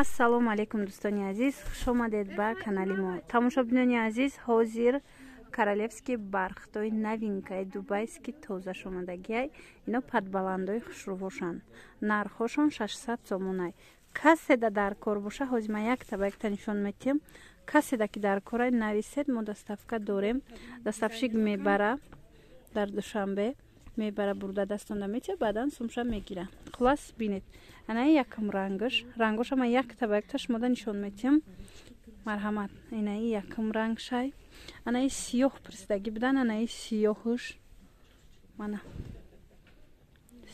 Ассалому алейкум дӯстони азиз, хуш омадед ба канали мо. Тамошобинони азиз, ҳозир королевский бархтои новинкаи дубайски тоза шомадагиай. Ино падбаландои хушрувошанд. Нархошон 600 сомонай. Каседа дар кор боша, ҳозир ма якта ба якта нишон метиҳам. Каседа ки дар корай нависед, мо доставка дорем. Доставщик мебара дар душанбе, мебара бурда дастонда метиҳа, баъдан сумша мегира. Хулас бинед. Анаи якам рангоша ма якта ба якта шумода нишон метиҳам. Марҳамат. Инаи якам рангшай. Анаи сиёҳ пирсидаги будан, анаи сиёҳуш. Мана.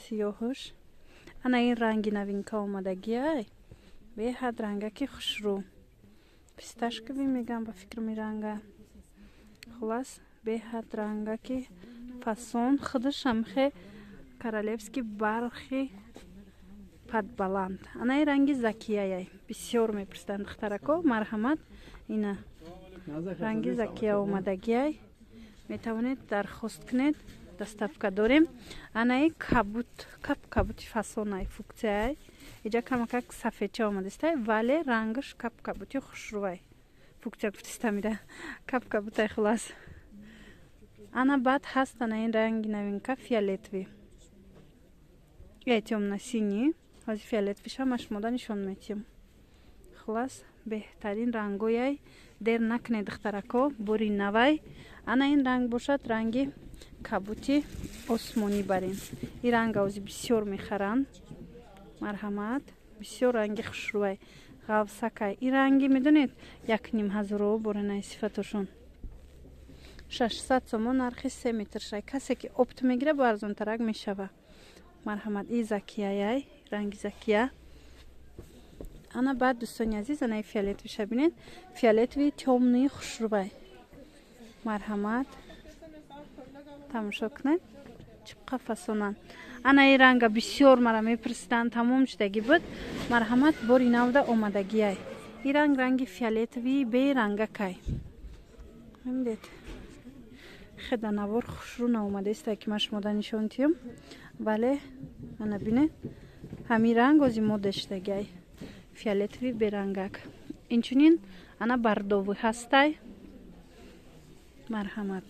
Сиёҳуш. Анаи ранги новинка омадагиай. Беҳад рангаки хушрӯ. Писташкови мегам ба фикр ранга. Хулас беҳад рангаки фасон худаш амхе королевский бархи падбаланд. Анаи ранги закияй. Бисёр мепирсиданд духтарако. Марҳамат. Ина ранги закия омадагиай. Метавонед дархост кунед. Доставка дорем. Анаи кабути фасонай функсияй. Иҷа камакак сафедча омадастай, вале рангаш кабути хушрӯвай. Функсия гуфтистамида. Кабутай хулас. Ана баъд ҳаст анаи ранги новинка фиолетови. Тёмно синий. ҳозир фиолетовиша ма шумода нишон метиҳам. Хулас беҳтарин рангояй. Дер накунед духтарако, бори навай. Ана ин ранг бошад ранги кабути осмонӣ барин. Ин ранга ҳозир бисёр мехаранд. Марҳамат. Бисёр ранги хушрӯвай. ғавсакай. Ин ранги медонед 1500 боранаи сифатошон. 600 сомон нархи 3 метр шай. Касе ки опт мегира ба арзонтарак мешава. Марҳамат. И закияй. Ранги закия. Ана баъд дӯстони азиз анаи фиолетови шабинед. Фиолетови тёмнои хушрӯвай. Марҳамат. Тамошо кунед. Чиққа фасонан. Анаи ранга бисёр мара мепирсиданд, тамом шудаги буд. Марҳамат бори навда омадагиай. И ранги фиолетови бе рангакай. Мебинед. Хеда навор хушрӯ наомадааст ки ма шумода нишон тиҳам. Вале ана бинед. Ҳамин ранг ҳозир мода шудагиай. Фиолетови берангак. Инчунин ана бардовӣ ҳастай. Марҳамат.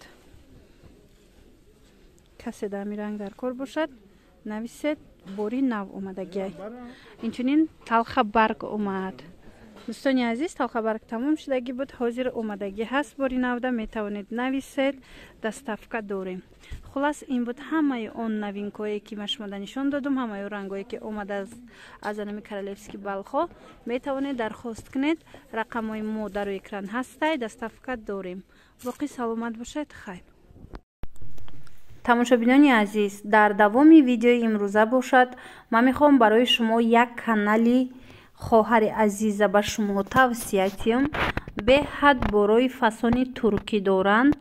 Каседа ҳамин ранг дар кор бошад, нависед бори нав омадагиай. Инчунин талха барг омад. дӯстони азиз, талха барг тамом шудаги буд. Ҳозир омадагӣ ҳаст бори навда, метавонед нависед. доставка дорем. Хулас ин буд ҳамаи он новинкое ки ма шумода нишон додум, ҳамаи рангое ки омада аз анаи королевский балхо. Метавонед дархост кунед. рақамои мо дар экран ҳастай. доставка дорем. боқӣ саломат бошед. хайр. тамошобинони азиз, дар давоми видеои имрӯза бошад, ман мехоҳам барои шумо як канали хоҳари азиза ба шумо тавсия кунам. беҳад борои фасони туркӣ доранд.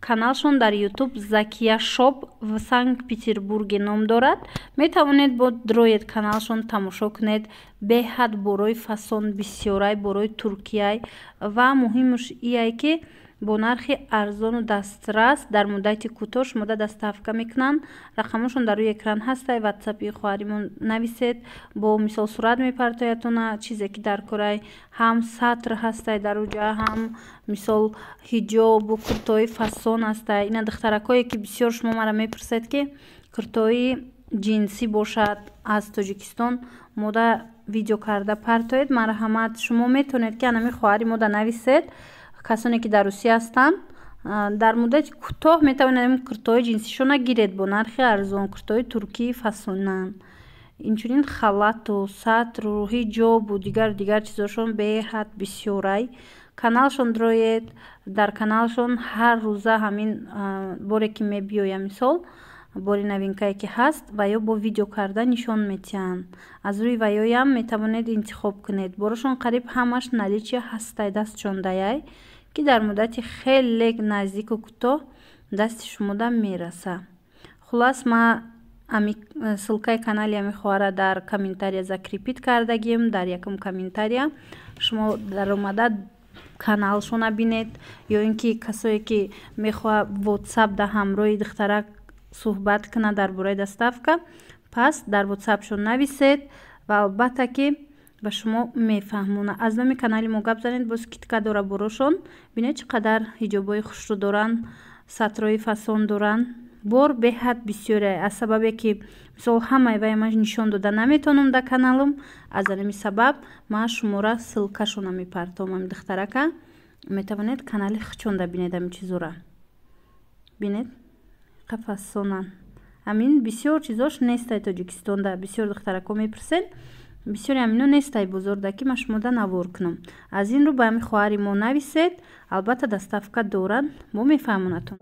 каналшон дар ютуб закия шоп в санкт петербурге ном дорад. метавонед бо дроед каналшон тамошо кунед. беҳад борои фасон бисёрай борои туркияй ва муҳимаш ияй ки бо нархи арзону дастрас дар муддати кӯтоҳ шумода доставка мекунанд. рақамошон дар рӯи экран ҳастай. ватсапи хоҳаримон нависед. бо мисол сурат мепартоятона чизе ки дар корай ҳам сатр ҳастай дар уҷа, ҳам мисол ҳиҷобу куртои фасон ҳастай. ина духтаракое ки бисёр шумо мара мепурсед ки куртои ҷинсӣ бошад аз тоҷикистон мода видео карда партоед. марҳамат. шумо метавонед ки анами хоҳари мода нависед. касоне ки дар русия ҳастанд дар муддати кӯтоҳ метавонед куртои ҷинсишона гиред бо нархи арзон. куртои туркии фасонан. инчунин халату сатру ҳиҷобу дигар чизошон беҳад бисёрай. каналшон дроед. дар каналшон ҳар рӯза ҳамин боре ки мебиёя мисол бори новинкае ки ҳаст ва ё бо видео карда нишон метиҳанд. аз рӯи ваёям метавонед интихоб кунед. борошон қариб ҳамаш наличия ҳастай дастшондаяй ки дар муддати хеле наздику кӯтоҳ дасти шумода мераса. хулас ма ссилкаи канали ами хоҳара дар комментария закрепит кардагим. дар якум комментария шумо даромада каналшона бинед ё ин ки касое ки мехоҳад ватсап да ҳамроҳи духтарак суҳбат кунад дар бораи доставка, пас дар ватсапшон нависед ва албатта ки ба шумо мефаҳмона. Аз номи канали мо гап занед. Боз китка дора борошон. Бинед чӣ қадар ҳиҷобҳои хушрӯ доранд, сатрои фасон доранд. Бор беҳад бисёре. Аз сабабе ки мисол ҳамаи вай ман нишон дода наметонам дар каналам, аз анами сабаб ман шумора ссилкашона мепартомам. Духтарака метавонед канали хичонда бинед ами чизора. Бинед қафассонан. Амин бисёр чизош нестай Тоҷикистонда. Бисёр духтарако мепурсен. Бисёри амино нестай бозорда ки ман шумода навор кунам. Аз ин рӯ ба ами хоҳари мо нависед. Албатта даставка доранд. Мо мефаҳмонатон.